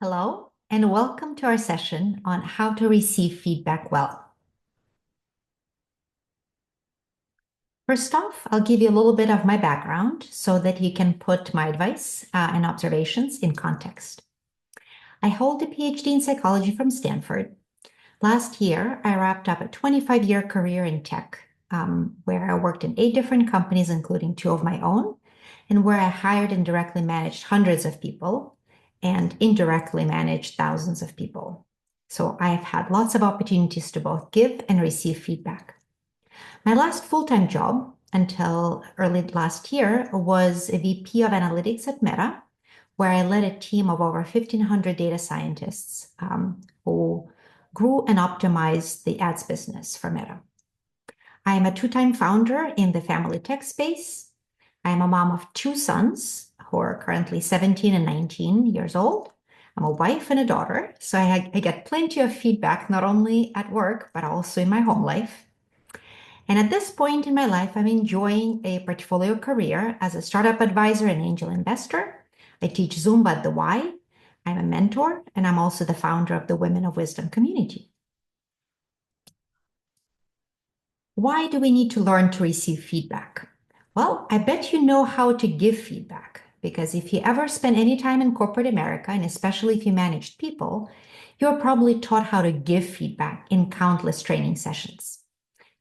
Hello, and welcome to our session on how to receive feedback well. First off, I'll give you a little bit of my background so that you can put my advice and observations in context. I hold a PhD in psychology from Stanford. Last year, I wrapped up a 25-year career in tech, where I worked in 8 different companies, including 2 of my own, and where I hired and directly managed hundreds of people and indirectly managed thousands of people. So I have had lots of opportunities to both give and receive feedback. My last full-time job until early last year was a VP of analytics at Meta, where I led a team of over 1,500 data scientists who grew and optimized the ads business for Meta. I am a 2-time founder in the family tech space. I am a mom of 2 sons who are currently 17 and 19 years old. I'm a wife and a daughter, so I get plenty of feedback, not only at work, but also in my home life. And at this point in my life, I'm enjoying a portfolio career as a startup advisor and angel investor. I teach Zumba at the Y. I'm a mentor, and I'm also the founder of the Women of Wisdom community. Why do we need to learn to receive feedback? Well, I bet you know how to give feedback, because if you ever spend any time in corporate America, and especially if you managed people, you're probably taught how to give feedback in countless training sessions.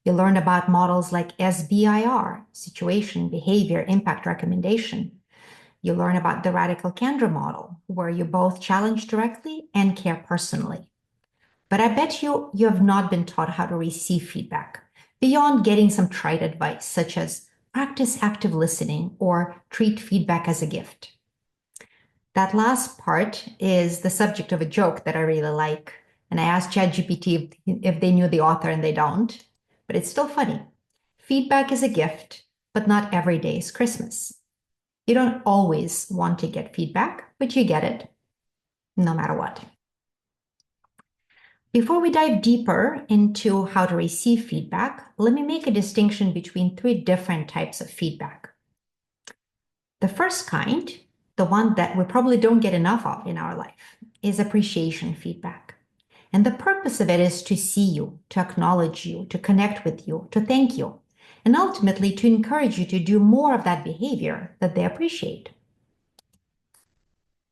You learn about models like SBIR, situation, behavior, impact, recommendation. You learn about the radical candor model, where you both challenge directly and care personally. But I bet you have not been taught how to receive feedback beyond getting some trite advice, such as practice active listening or treat feedback as a gift. That last part is the subject of a joke that I really like. And I asked ChatGPT if they knew the author, and they don't, but it's still funny. Feedback is a gift, but not every day is Christmas. You don't always want to get feedback, but you get it no matter what. Before we dive deeper into how to receive feedback, let me make a distinction between 3 different types of feedback. The first kind, the one that we probably don't get enough of in our life, is appreciation feedback. And the purpose of it is to see you, to acknowledge you, to connect with you, to thank you, and ultimately to encourage you to do more of that behavior that they appreciate.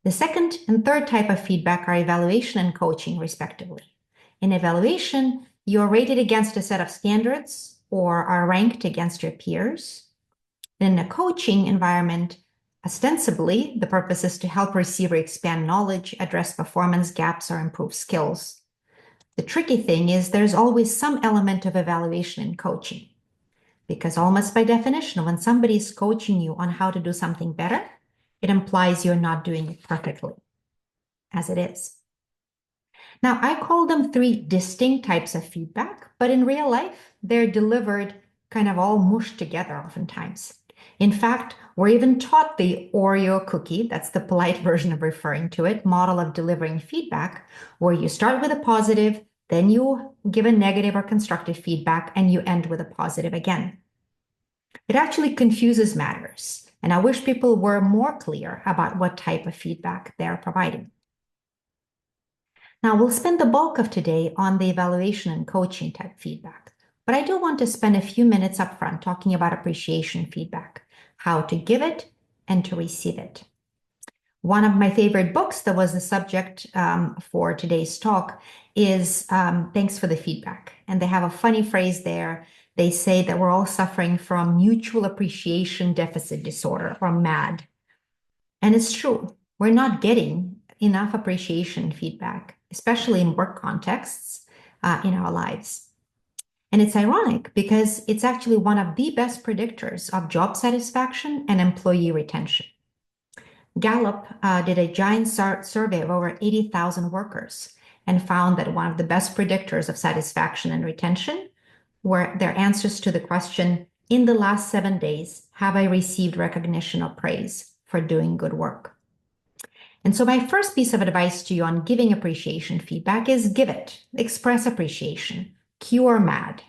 The second and third type of feedback are evaluation and coaching, respectively. In evaluation, you're rated against a set of standards or are ranked against your peers. In a coaching environment, ostensibly, the purpose is to help receiver expand knowledge, address performance gaps, or improve skills. The tricky thing is there's always some element of evaluation in coaching, because almost by definition, when somebody is coaching you on how to do something better, it implies you're not doing it perfectly, as it is. Now, I call them 3 distinct types of feedback, but in real life, they're delivered kind of all mushed together oftentimes. In fact, we're even taught the Oreo cookie, that's the polite version of referring to it, model of delivering feedback, where you start with a positive, then you give a negative or constructive feedback, and you end with a positive again. It actually confuses matters, and I wish people were more clear about what type of feedback they're providing. Now, we'll spend the bulk of today on the evaluation and coaching type feedback, but I do want to spend a few minutes up front talking about appreciation feedback, how to give it and to receive it. One of my favorite books that was the subject for today's talk is Thanks for the Feedback. And they have a funny phrase there. They say that we're all suffering from mutual appreciation deficit disorder, or MAD. And it's true. We're not getting enough appreciation feedback, especially in work contexts in our lives. And it's ironic because it's actually one of the best predictors of job satisfaction and employee retention. Gallup did a giant survey of over 80,000 workers and found that one of the best predictors of satisfaction and retention were their answers to the question, in the last 7 days, have I received recognition or praise for doing good work? And so my first piece of advice to you on giving appreciation feedback is give it, express appreciation, cure MAD.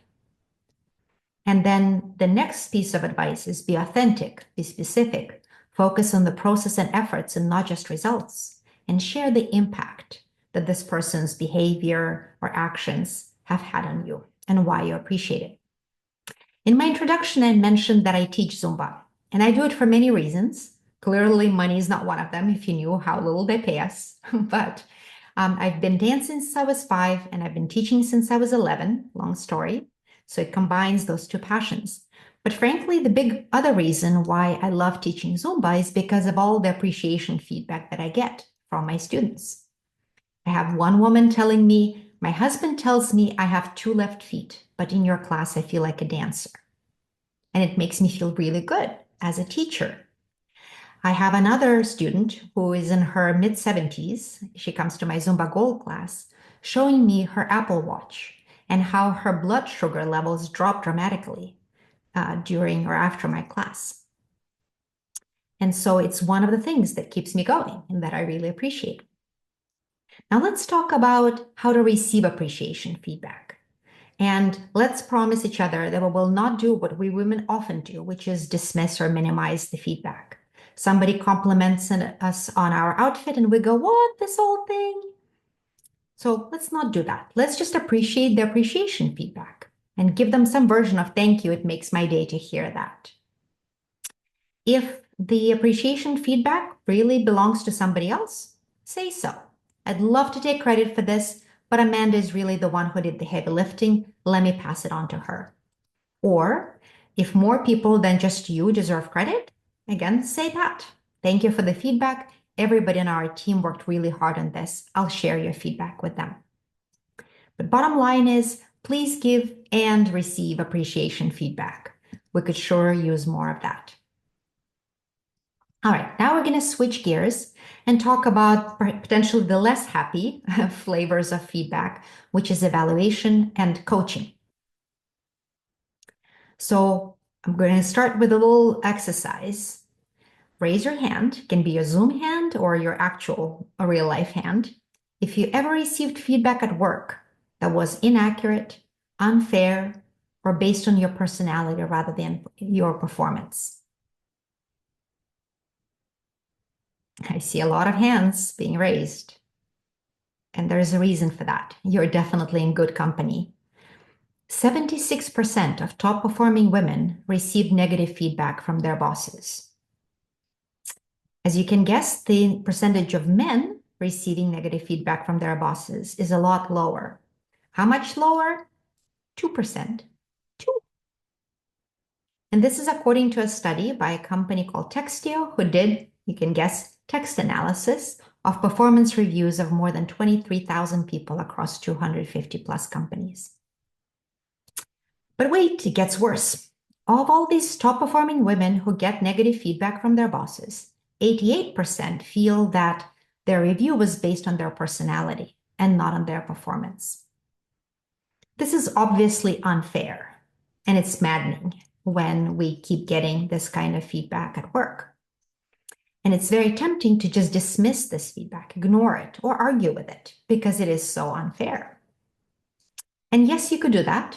And then the next piece of advice is be authentic, be specific, focus on the process and efforts and not just results. and share the impact that this person's behavior or actions have had on you and why you appreciate it. In my introduction, I mentioned that I teach Zumba, and I do it for many reasons. Clearly, money is not one of them if you knew how little they pay us. But I've been dancing since I was 5, and I've been teaching since I was 11. Long story. So it combines those two passions. But frankly, the big other reason why I love teaching Zumba is because of all the appreciation feedback that I get from my students. I have one woman telling me, my husband tells me I have 2 left feet, but in your class, I feel like a dancer. And it makes me feel really good as a teacher. I have another student who is in her mid-70s. She comes to my Zumba Gold class, showing me her Apple Watch and how her blood sugar levels drop dramatically during or after my class. And so it's one of the things that keeps me going and that I really appreciate. Now let's talk about how to receive appreciation feedback. And let's promise each other that we will not do what we women often do, which is dismiss or minimize the feedback. Somebody compliments us on our outfit and we go, what, this old thing? So let's not do that. Let's just appreciate the appreciation feedback and give them some version of thank you. It makes my day to hear that. If the appreciation feedback really belongs to somebody else, say so. I'd love to take credit for this, but Amanda is really the one who did the heavy lifting. Let me pass it on to her. Or if more people than just you deserve credit, again, say that. Thank you for the feedback. Everybody on our team worked really hard on this. I'll share your feedback with them. But bottom line is, please give and receive appreciation feedback. We could sure use more of that. All right, now we're going to switch gears and talk about potentially the less happy flavors of feedback, which is evaluation and coaching. So I'm going to start with a little exercise. Raise your hand, it can be your Zoom hand or your actual real life hand. If you ever received feedback at work that was inaccurate, unfair, or based on your personality rather than your performance. I see a lot of hands being raised. And there's a reason for that. You're definitely in good company. 76% of top performing women receive negative feedback from their bosses. As you can guess, the percentage of men receiving negative feedback from their bosses is a lot lower. How much lower? 2%. 2. And this is according to a study by a company called Textio, who did, you can guess, text analysis of performance reviews of more than 23,000 people across 250 plus companies. But wait, it gets worse. Of all these top performing women who get negative feedback from their bosses, 88% feel that their review was based on their personality and not on their performance. This is obviously unfair, and it's maddening when we keep getting this kind of feedback at work. And it's very tempting to just dismiss this feedback, ignore it, or argue with it because it is so unfair. And yes, you could do that,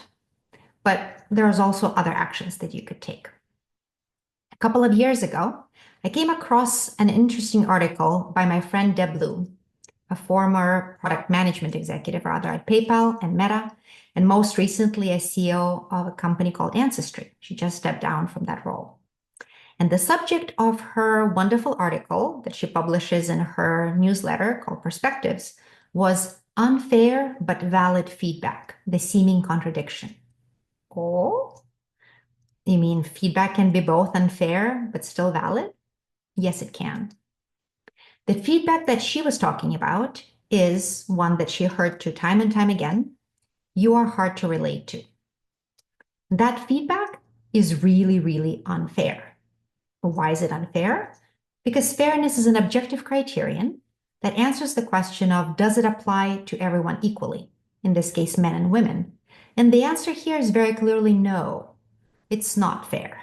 but there's also other actions that you could take. A couple of years ago, I came across an interesting article by my friend Deb Bloom, a former product management executive rather at PayPal and Meta, and most recently a CEO of a company called Ancestry. She just stepped down from that role. And the subject of her wonderful article that she publishes in her newsletter called Perspectives was unfair but valid feedback, the seeming contradiction. Oh, you mean feedback can be both unfair but still valid? Yes, it can. The feedback that she was talking about is one that she heard to time and time again. You are hard to relate to. That feedback is really, really unfair. Why is it unfair? Because fairness is an objective criterion that answers the question of, does it apply to everyone equally? In this case, men and women. And the answer here is very clearly no. It's not fair.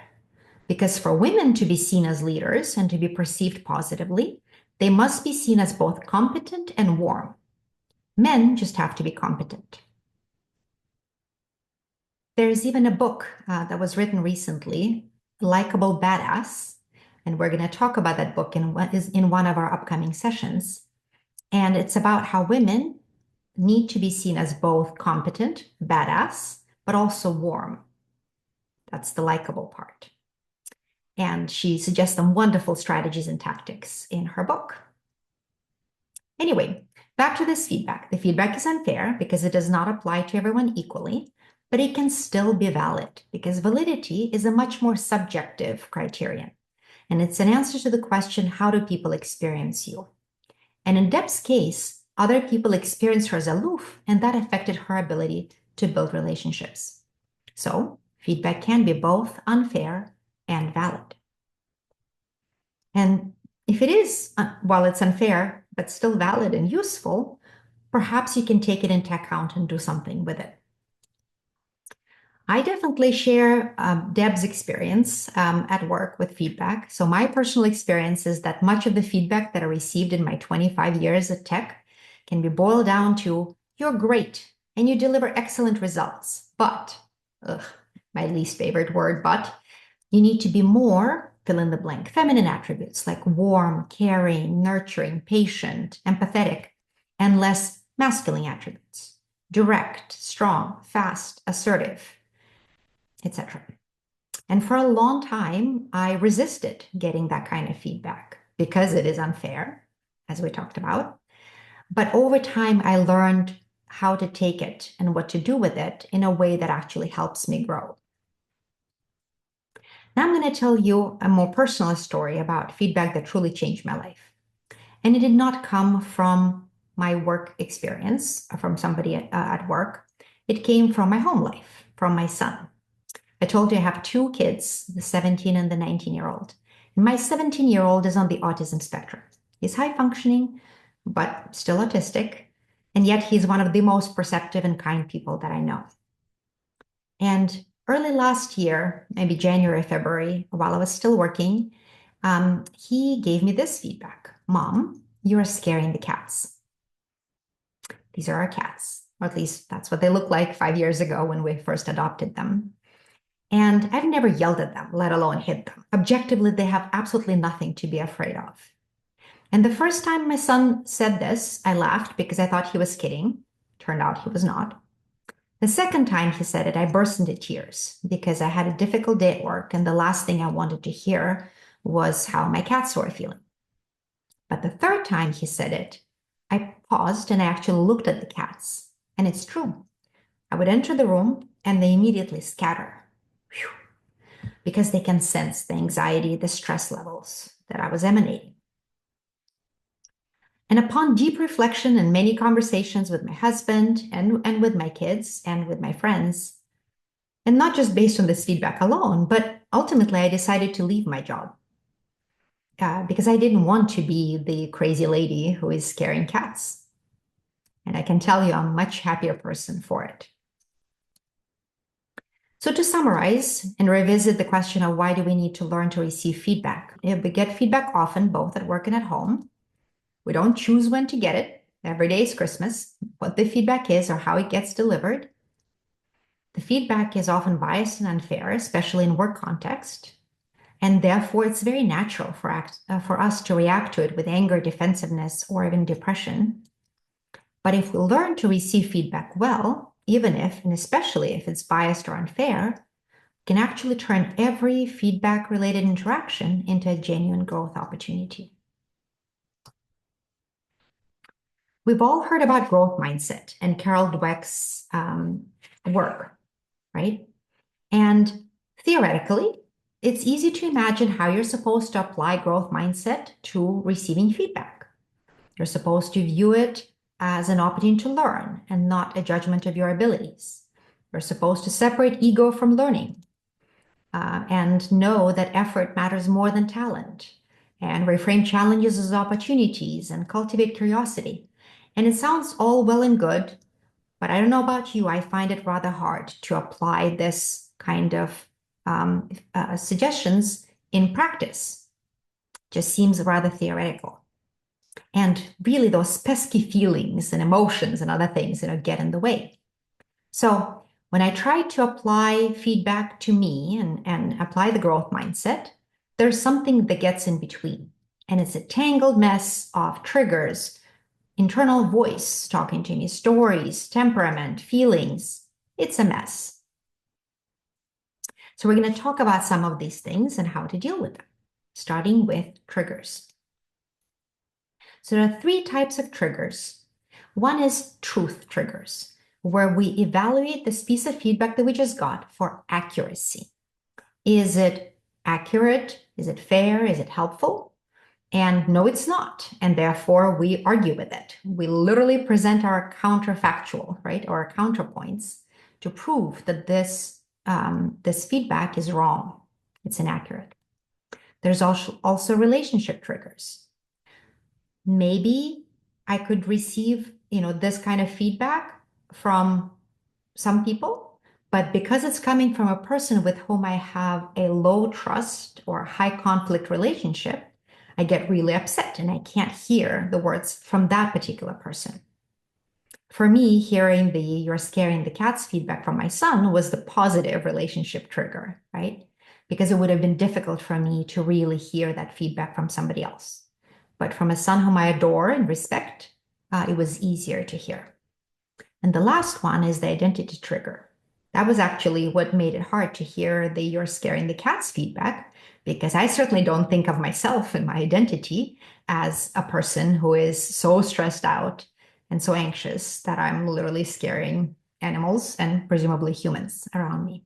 Because for women to be seen as leaders and to be perceived positively, they must be seen as both competent and warm. Men just have to be competent. There's even a book that was written recently, Likeable Badass, and we're going to talk about that book in one of our upcoming sessions. And it's about how women need to be seen as both competent, badass, but also warm. That's the likable part. And she suggests some wonderful strategies and tactics in her book. Anyway, back to this feedback. The feedback is unfair because it does not apply to everyone equally, but it can still be valid because validity is a much more subjective criterion. And it's an answer to the question, how do people experience you? And in Deb's case, other people experienced her as aloof, and that affected her ability to build relationships. So feedback can be both unfair and valid. And if it is, while it's unfair, but still valid and useful, perhaps you can take it into account and do something with it. I definitely share Deb's experience at work with feedback. So my personal experience is that much of the feedback that I received in my 25 years at tech can be boiled down to, you're great and you deliver excellent results, but, my least favorite word, but, you need to be more, fill in the blank, feminine attributes like warm, caring, nurturing, patient, empathetic, and less masculine attributes, direct, strong, fast, assertive, etc. And for a long time, I resisted getting that kind of feedback because it is unfair, as we talked about. But over time, I learned how to take it and what to do with it in a way that actually helps me grow. Now I'm going to tell you a more personal story about feedback that truly changed my life. And it did not come from my work experience, from somebody at work. It came from my home life, from my son. I told you I have two kids, the 17 and the 19-year-old. And my 17-year-old is on the autism spectrum. He's high functioning, but still autistic. And yet he's one of the most perceptive and kind people that I know. And early last year, maybe January, February, while I was still working, he gave me this feedback. Mom, you are scaring the cats. These are our cats, or at least that's what they looked like 5 years ago when we first adopted them. And I've never yelled at them, let alone hit them. Objectively, they have absolutely nothing to be afraid of. And the first time my son said this, I laughed because I thought he was kidding. Turned out he was not. The second time he said it, I burst into tears because I had a difficult day at work, and the last thing I wanted to hear was how my cats were feeling. But the third time he said it, I paused and I actually looked at the cats. And it's true. I would enter the room and they immediately scatter. Whew. Because they can sense the anxiety, the stress levels that I was emanating. And upon deep reflection and many conversations with my husband and with my kids and with my friends, and not just based on this feedback alone, but ultimately I decided to leave my job because I didn't want to be the crazy lady who is scaring cats. And I can tell you I'm a much happier person for it. So to summarize and revisit the question of why do we need to learn to receive feedback? We get feedback often, both at work and at home. We don't choose when to get it. Every day is Christmas. What the feedback is or how it gets delivered. The feedback is often biased and unfair, especially in work context. And therefore, it's very natural for us to react to it with anger, defensiveness, or even depression. But if we learn to receive feedback well, even if, and especially if it's biased or unfair, we can actually turn every feedback-related interaction into a genuine growth opportunity. We've all heard about growth mindset and Carol Dweck's work, right? And theoretically, it's easy to imagine how you're supposed to apply growth mindset to receiving feedback. You're supposed to view it as an opportunity to learn and not a judgment of your abilities. You're supposed to separate ego from learning and know that effort matters more than talent, and reframe challenges as opportunities and cultivate curiosity. And it sounds all well and good, but I don't know about you, I find it rather hard to apply this kind of suggestions in practice. Just seems rather theoretical. And really those pesky feelings and emotions and other things, get in the way. So when I try to apply feedback to me and apply the growth mindset, there's something that gets in between. And it's a tangled mess of triggers internal voice talking to me, stories, temperament, feelings. It's a mess. So we're going to talk about some of these things and how to deal with them, starting with triggers. So there are three types of triggers. One is truth triggers, where we evaluate this piece of feedback that we just got for accuracy. Is it accurate? Is it fair? Is it helpful? And no, it's not. And therefore, we argue with it. We literally present our counterfactual, right, or our counterpoints to prove that this feedback is wrong. It's inaccurate. There's also relationship triggers. Maybe I could receive, this kind of feedback from some people, but because it's coming from a person with whom I have a low trust or high conflict relationship, I get really upset and I can't hear the words from that particular person. For me, hearing the "you're scaring the cats" feedback from my son was the positive relationship trigger, right? Because it would have been difficult for me to really hear that feedback from somebody else. But from a son whom I adore and respect, it was easier to hear. And the last one is the identity trigger. That was actually what made it hard to hear the "you're scaring the cats" feedback, because I certainly don't think of myself and my identity as a person who is so stressed out and so anxious that I'm literally scaring animals and presumably humans around me.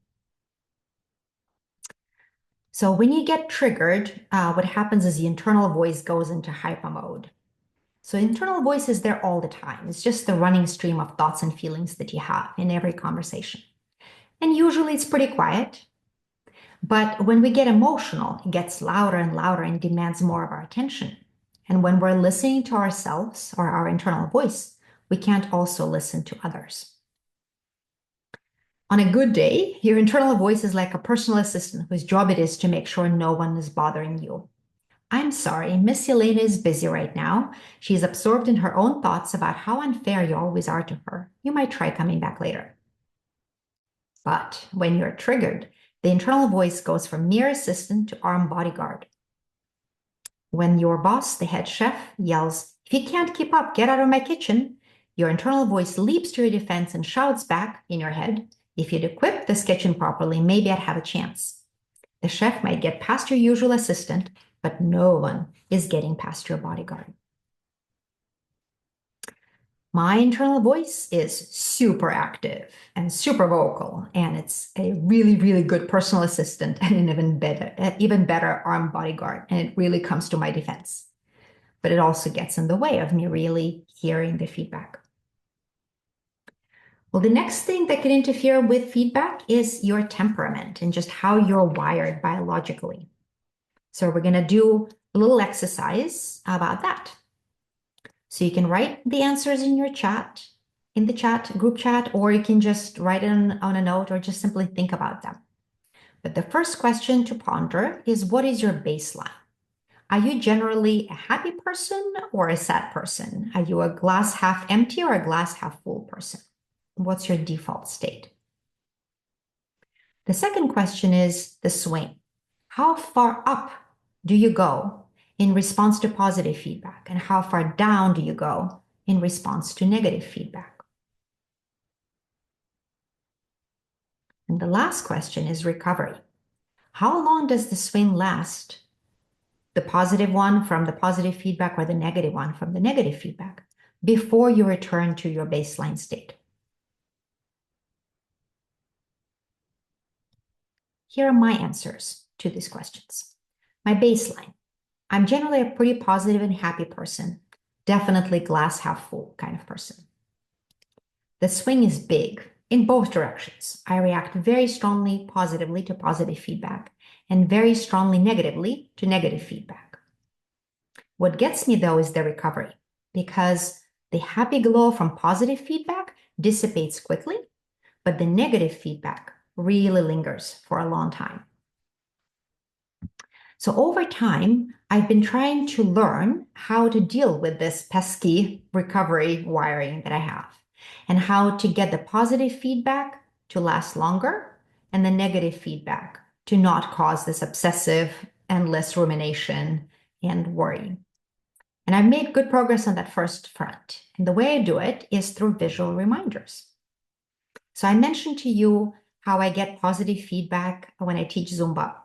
So when you get triggered, what happens is the internal voice goes into hyper mode. So internal voice is there all the time. It's just the running stream of thoughts and feelings that you have in every conversation. And usually it's pretty quiet. But when we get emotional, it gets louder and louder and demands more of our attention. And when we're listening to ourselves or our internal voice, we can't also listen to others. On a good day, your internal voice is like a personal assistant whose job it is to make sure no one is bothering you. "I'm sorry, Miss Elena is busy right now. She's absorbed in her own thoughts about how unfair you always are to her. You might try coming back later." But when you're triggered, the internal voice goes from mere assistant to armed bodyguard. When your boss, the head chef, yells, "If you can't keep up, get out of my kitchen," your internal voice leaps to your defense and shouts back in your head, "If you'd equip this kitchen properly, maybe I'd have a chance." The chef might get past your usual assistant, but no one is getting past your bodyguard. My internal voice is super active and super vocal, and it's a really, really good personal assistant and an even better armed bodyguard, and it really comes to my defense. But it also gets in the way of me really hearing the feedback. Well, the next thing that can interfere with feedback is your temperament and just how you're wired biologically. So we're going to do a little exercise about that. So you can write the answers in your chat, in the chat, group chat, or you can just write it on a note or just simply think about them. But the first question to ponder is, what is your baseline? Are you generally a happy person or a sad person? Are you a glass half empty or a glass half full person? What's your default state? The second question is the swing. How far up do you go in response to positive feedback, and how far down do you go in response to negative feedback? And the last question is recovery. How long does the swing last? The positive one from the positive feedback or the negative one from the negative feedback before you return to your baseline state? Here are my answers to these questions. My baseline. I'm generally a pretty positive and happy person, definitely glass half full kind of person. The swing is big in both directions. I react very strongly positively to positive feedback and very strongly negatively to negative feedback. What gets me though is the recovery, because the happy glow from positive feedback dissipates quickly, but the negative feedback really lingers for a long time. So over time, I've been trying to learn how to deal with this pesky recovery wiring that I have, and how to get the positive feedback to last longer and the negative feedback to not cause this obsessive, endless rumination and worry. And I've made good progress on that first front. And the way I do it is through visual reminders. So I mentioned to you how I get positive feedback when I teach Zumba.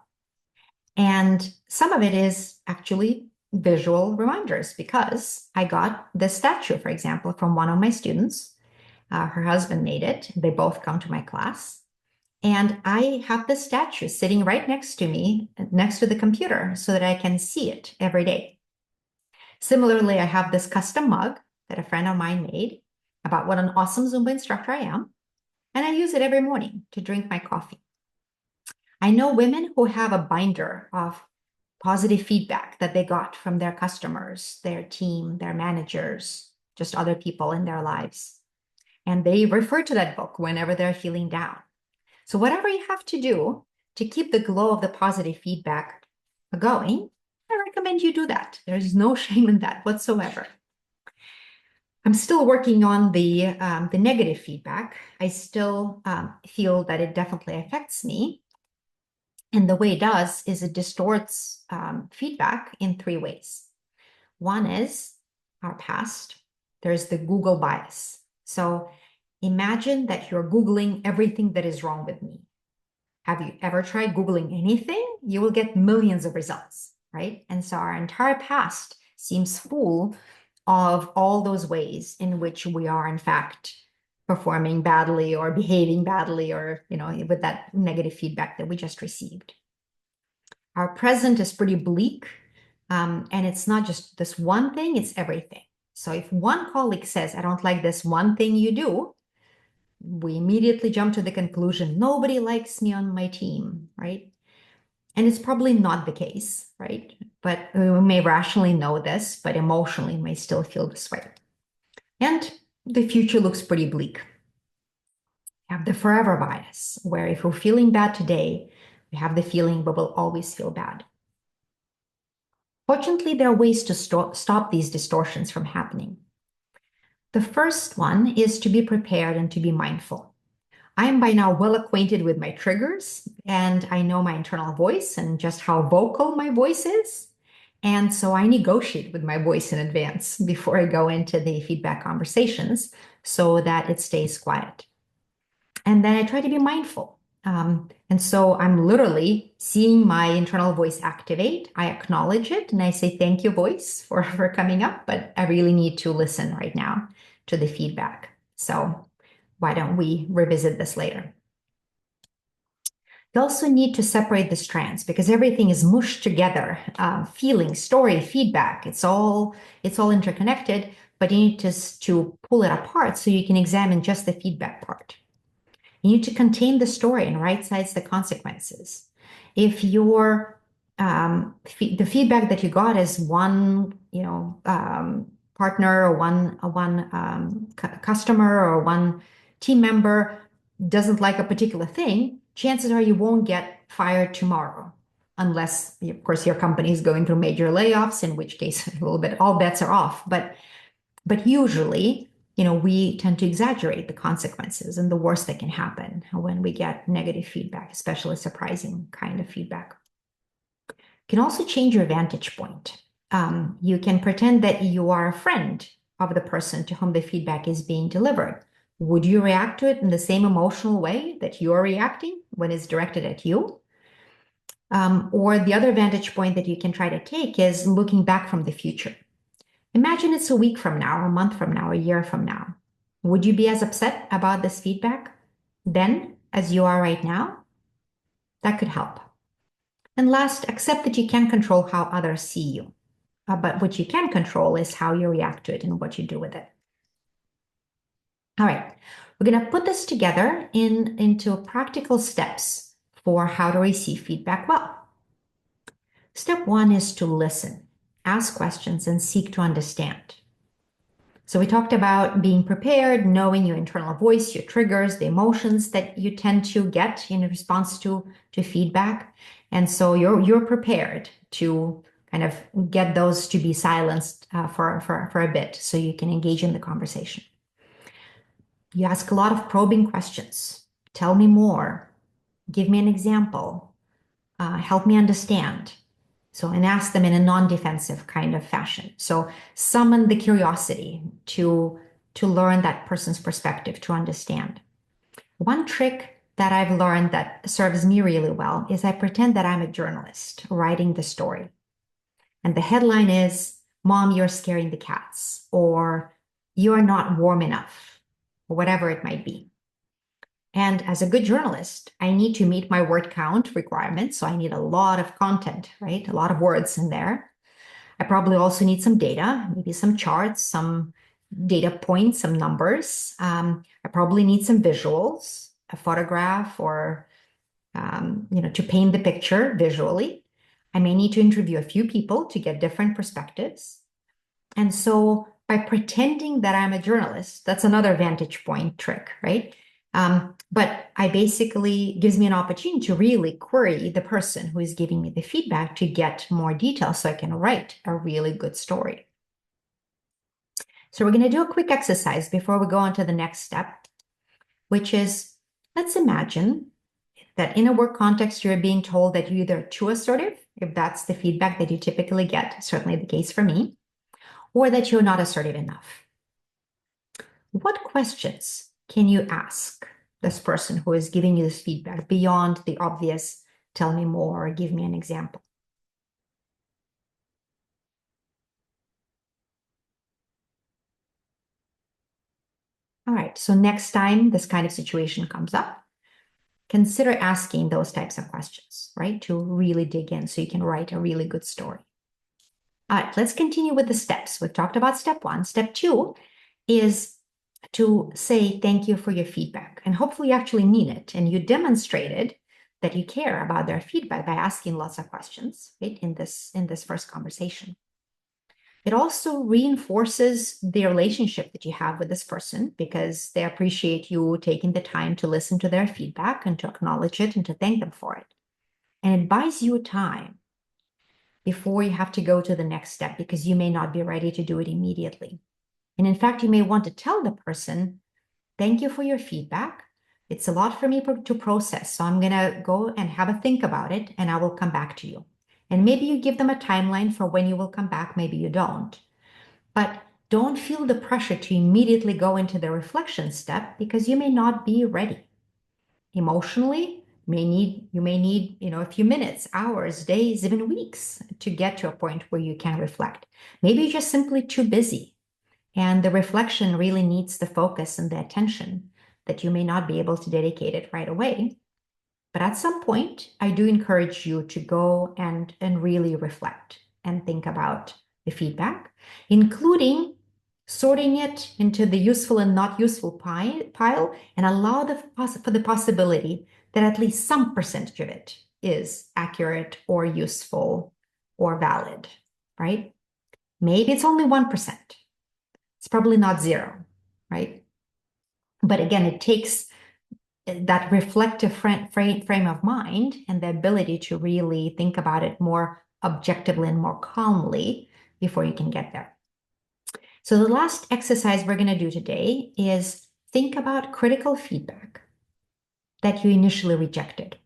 And some of it is actually visual reminders because I got this statue, for example, from one of my students. Her husband made it. They both come to my class. And I have this statue sitting right next to me, next to the computer, so that I can see it every day. Similarly, I have this custom mug that a friend of mine made about what an awesome Zumba instructor I am. And I use it every morning to drink my coffee. I know women who have a binder of positive feedback that they got from their customers, their team, their managers, just other people in their lives. And they refer to that book whenever they're feeling down. So whatever you have to do to keep the glow of the positive feedback going, I recommend you do that. There's no shame in that whatsoever. I'm still working on the negative feedback. I still feel that it definitely affects me. And the way it does is it distorts feedback in three ways. One is our past. There's the Google bias. So imagine that you're Googling everything that is wrong with me. Have you ever tried Googling anything? You will get millions of results, right? And so our entire past seems full of all those ways in which we are, in fact, performing badly or behaving badly or, with that negative feedback that we just received. Our present is pretty bleak. And it's not just this one thing, it's everything. So if one colleague says, I don't like this one thing you do, we immediately jump to the conclusion, nobody likes me on my team, right? And it's probably not the case, right? But we may rationally know this, but emotionally may still feel this way. And the future looks pretty bleak. We have the forever bias, where if we're feeling bad today, we have the feeling we will always feel bad. Fortunately, there are ways to stop these distortions from happening. The first one is to be prepared and to be mindful. I am by now well acquainted with my triggers, and I know my internal voice and just how vocal my voice is. And so I negotiate with my voice in advance before I go into the feedback conversations so that it stays quiet. And then I try to be mindful. And so I'm literally seeing my internal voice activate. I acknowledge it and I say, thank you, voice, for coming up, but I really need to listen right now to the feedback. So why don't we revisit this later? You also need to separate the strands because everything is mushed together. Feeling, story, feedback, it's all interconnected, but you need to pull it apart so you can examine just the feedback part. You need to contain the story and right-size the consequences. If your the feedback that you got is one, partner or one customer or one team member doesn't like a particular thing, chances are you won't get fired tomorrow, unless, of course, your company is going through major layoffs, in which case a little bit all bets are off. But usually, we tend to exaggerate the consequences and the worst that can happen when we get negative feedback, especially surprising kind of feedback. You can also change your vantage point. You can pretend that you are a friend of the person to whom the feedback is being delivered. Would you react to it in the same emotional way that you're reacting when it's directed at you? Or the other vantage point that you can try to take is looking back from the future. Imagine it's a week from now, a month from now, a year from now. Would you be as upset about this feedback then as you are right now? That could help. And last, accept that you can't control how others see you. But what you can control is how you react to it and what you do with it. All right, we're going to put this together into practical steps for how to receive feedback well. Step one is to listen, ask questions, and seek to understand. So we talked about being prepared, knowing your internal voice, your triggers, the emotions that you tend to get in response to feedback. And so you're prepared to kind of get those to be silenced for a bit so you can engage in the conversation. You ask a lot of probing questions. Tell me more. Give me an example. Help me understand. So, and ask them in a non-defensive kind of fashion. So summon the curiosity to learn that person's perspective, to understand. One trick that I've learned that serves me really well is I pretend that I'm a journalist writing the story. And the headline is, Mom, you're scaring the cats, or you're not warm enough, or whatever it might be. And as a good journalist, I need to meet my word count requirements. So I need a lot of content, right? A lot of words in there. I probably also need some data, maybe some charts, some data points, some numbers. I probably need some visuals, a photograph, or to paint the picture visually. I may need to interview a few people to get different perspectives. And so by pretending that I'm a journalist, that's another vantage point trick, right? But I basically gives me an opportunity to really query the person who is giving me the feedback to get more detail so I can write a really good story. So we're going to do a quick exercise before we go on to the next step, which is, let's imagine that in a work context, you're being told that you're either too assertive, if that's the feedback that you typically get, certainly the case for me, or that you're not assertive enough. What questions can you ask this person who is giving you this feedback beyond the obvious, tell me more, or give me an example? All right, so next time this kind of situation comes up, consider asking those types of questions, right? To really dig in so you can write a really good story. All right, let's continue with the steps. We've talked about step one. Step two is to say thank you for your feedback. And hopefully you actually mean it. And you demonstrated that you care about their feedback by asking lots of questions, right, in this first conversation. It also reinforces the relationship that you have with this person because they appreciate you taking the time to listen to their feedback and to acknowledge it and to thank them for it. And it buys you time before you have to go to the next step because you may not be ready to do it immediately. And in fact, you may want to tell the person, thank you for your feedback. It's a lot for me to process. So I'm going to go and have a think about it and I will come back to you. And maybe you give them a timeline for when you will come back. Maybe you don't. But don't feel the pressure to immediately go into the reflection step because you may not be ready. Emotionally, you may need a few minutes, hours, days, even weeks to get to a point where you can reflect. Maybe you're just simply too busy and the reflection really needs the focus and the attention that you may not be able to dedicate it right away. But at some point, I do encourage you to go and really reflect and think about the feedback, including sorting it into the useful and not useful pile, and allow for the possibility that at least some percentage of it is accurate or useful or valid, right? Maybe it's only 1%. It's probably not zero, right? But again, it takes that reflective frame of mind and the ability to really think about it more objectively and more calmly before you can get there. So the last exercise we're going to do today is think about critical feedback that you initially rejected,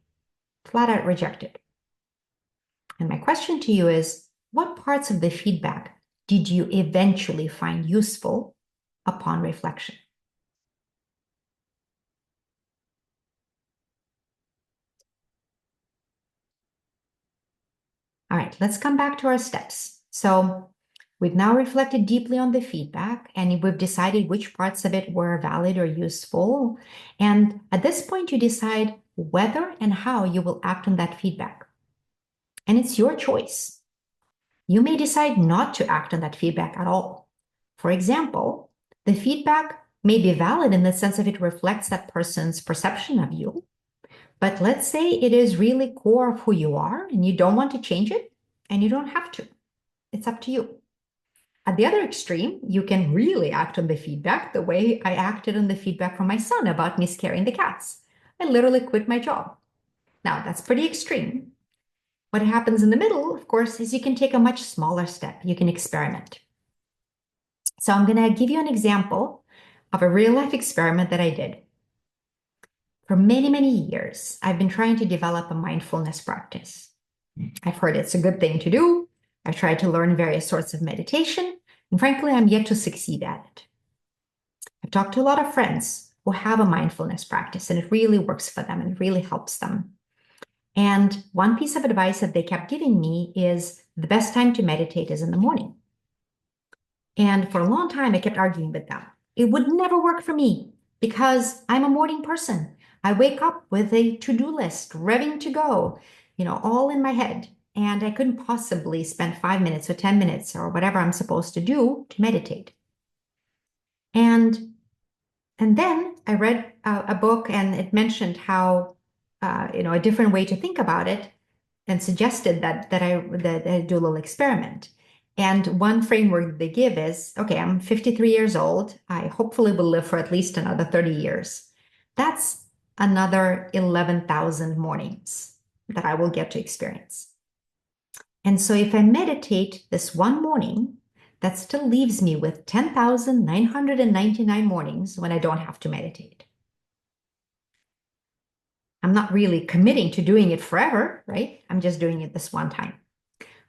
flat out rejected. And my question to you is, what parts of the feedback did you eventually find useful upon reflection? All right, let's come back to our steps. So we've now reflected deeply on the feedback and we've decided which parts of it were valid or useful. And at this point, you decide whether and how you will act on that feedback. And it's your choice. You may decide not to act on that feedback at all. For example, the feedback may be valid in the sense that it reflects that person's perception of you. But let's say it is really core of who you are and you don't want to change it, and you don't have to. It's up to you. At the other extreme, you can really act on the feedback the way I acted on the feedback from my son about me scaring the cats. I literally quit my job. Now, that's pretty extreme. What happens in the middle, of course, is you can take a much smaller step. You can experiment. So I'm going to give you an example of a real life experiment that I did. For many, many years, I've been trying to develop a mindfulness practice. I've heard it's a good thing to do. I've tried to learn various sorts of meditation, and frankly, I'm yet to succeed at it. I've talked to a lot of friends who have a mindfulness practice, and it really works for them and it really helps them. And one piece of advice that they kept giving me is the best time to meditate is in the morning. And for a long time, I kept arguing with them. It would never work for me because I'm a morning person. I wake up with a to-do list revving to go, all in my head. And I couldn't possibly spend 5 minutes or 10 minutes or whatever I'm supposed to do to meditate. And then I read a book, and it mentioned how, a different way to think about it, and suggested that I do a little experiment. And one framework they give is, okay, I'm 53 years old. I hopefully will live for at least another 30 years. That's another 11,000 mornings that I will get to experience. And so if I meditate this one morning, that still leaves me with 10,999 mornings when I don't have to meditate. I'm not really committing to doing it forever, right? I'm just doing it this one time.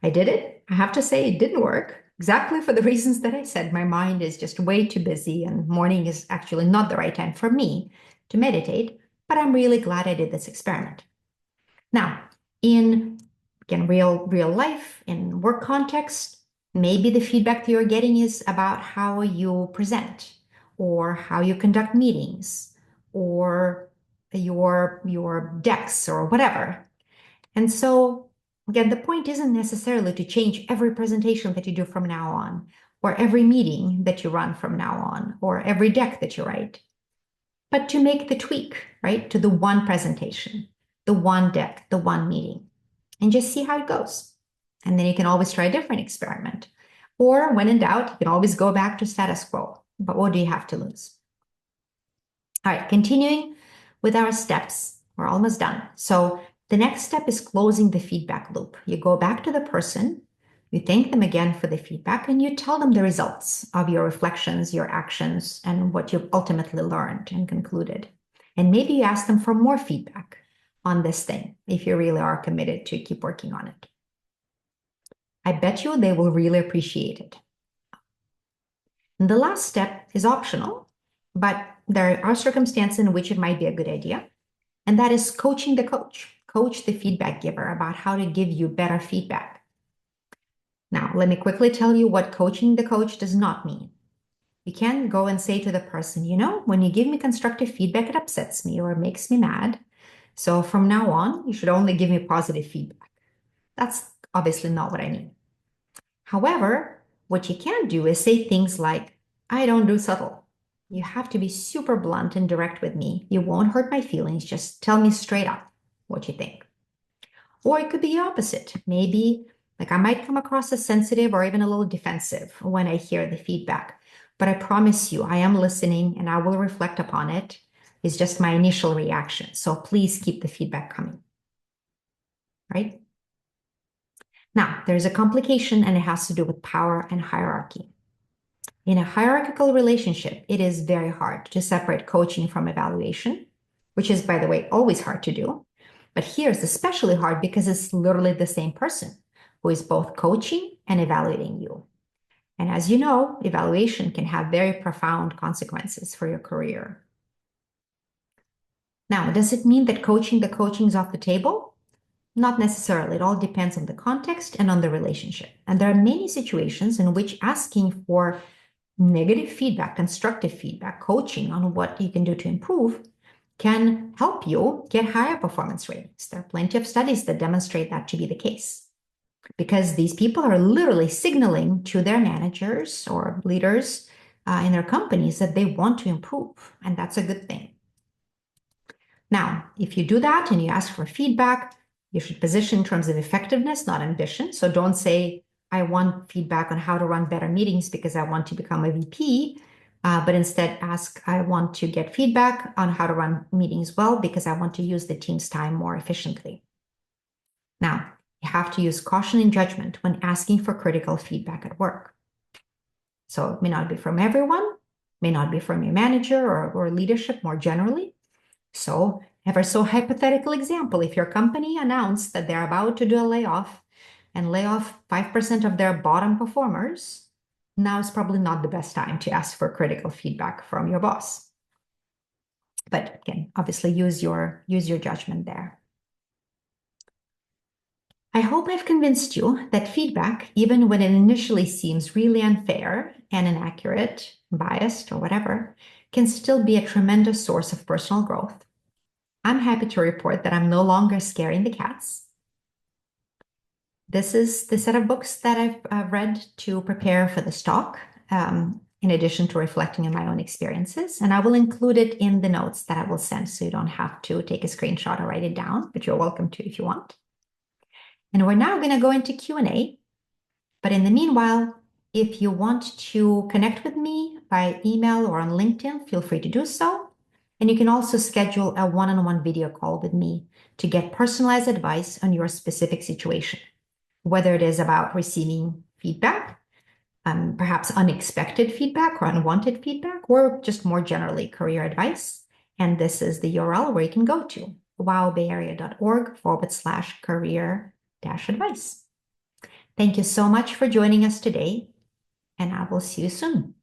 I did it. I have to say it didn't work exactly for the reasons that I said. My mind is just way too busy, and morning is actually not the right time for me to meditate, but I'm really glad I did this experiment. Now, in again, real life, in work context, maybe the feedback that you're getting is about how you present or how you conduct meetings or your decks or whatever. And so again, the point isn't necessarily to change every presentation that you do from now on, or every meeting that you run from now on, or every deck that you write, but to make the tweak, right, to the one presentation, the one deck, the one meeting, and just see how it goes. And then you can always try a different experiment. Or when in doubt, you can always go back to status quo. But what do you have to lose? All right, continuing with our steps. We're almost done. So the next step is closing the feedback loop. You go back to the person, you thank them again for the feedback, and you tell them the results of your reflections, your actions, and what you've ultimately learned and concluded. And maybe you ask them for more feedback on this thing if you really are committed to keep working on it. I bet you they will really appreciate it. And the last step is optional, but there are circumstances in which it might be a good idea. And that is coaching the coach. Coach the feedback giver about how to give you better feedback. Now, let me quickly tell you what coaching the coach does not mean. You can't go and say to the person, when you give me constructive feedback, it upsets me or makes me mad. So from now on, you should only give me positive feedback. That's obviously not what I mean. However, what you can do is say things like, I don't do subtle. You have to be super blunt and direct with me. You won't hurt my feelings. Just tell me straight up what you think. Or it could be the opposite. Maybe I might come across as sensitive or even a little defensive when I hear the feedback. But I promise you, I am listening and I will reflect upon it. It's just my initial reaction. So please keep the feedback coming. Right? Now, there's a complication, and it has to do with power and hierarchy. In a hierarchical relationship, it is very hard to separate coaching from evaluation, which is, by the way, always hard to do. But here it's especially hard because it's literally the same person who is both coaching and evaluating you. And as you know, evaluation can have very profound consequences for your career. Now, does it mean that coaching the coaching is off the table? Not necessarily. It all depends on the context and on the relationship. And there are many situations in which asking for negative feedback, constructive feedback, coaching on what you can do to improve can help you get higher performance ratings. There are plenty of studies that demonstrate that to be the case because these people are literally signaling to their managers or leaders in their companies that they want to improve, and that's a good thing. Now, if you do that and you ask for feedback, you should position in terms of effectiveness, not ambition. So don't say, I want feedback on how to run better meetings because I want to become a VP, but instead ask, I want to get feedback on how to run meetings well because I want to use the team's time more efficiently. Now, you have to use caution and judgment when asking for critical feedback at work. So it may not be from everyone, may not be from your manager or leadership more generally. So Ever so hypothetical example, if your company announced that they're about to do a layoff and lay off 5% of their bottom performers, now is probably not the best time to ask for critical feedback from your boss. But again, obviously use your judgment there. I hope I've convinced you that feedback, even when it initially seems really unfair and inaccurate, biased, or whatever, can still be a tremendous source of personal growth. I'm happy to report that I'm no longer scaring the cats. This is the set of books that I've read to prepare for this talk, in addition to reflecting on my own experiences. And I will include it in the notes that I will send, so you don't have to take a screenshot or write it down, but you're welcome to if you want. And we're now going to go into Q&A. But in the meanwhile, if you want to connect with me by email or on LinkedIn, feel free to do so. And you can also schedule a one-on-one video call with me to get personalized advice on your specific situation, whether it is about receiving feedback, perhaps unexpected feedback or unwanted feedback, or just more generally career advice. And this is the URL where you can go to, wowbayarea.org/career-advice. Thank you so much for joining us today, and I will see you soon.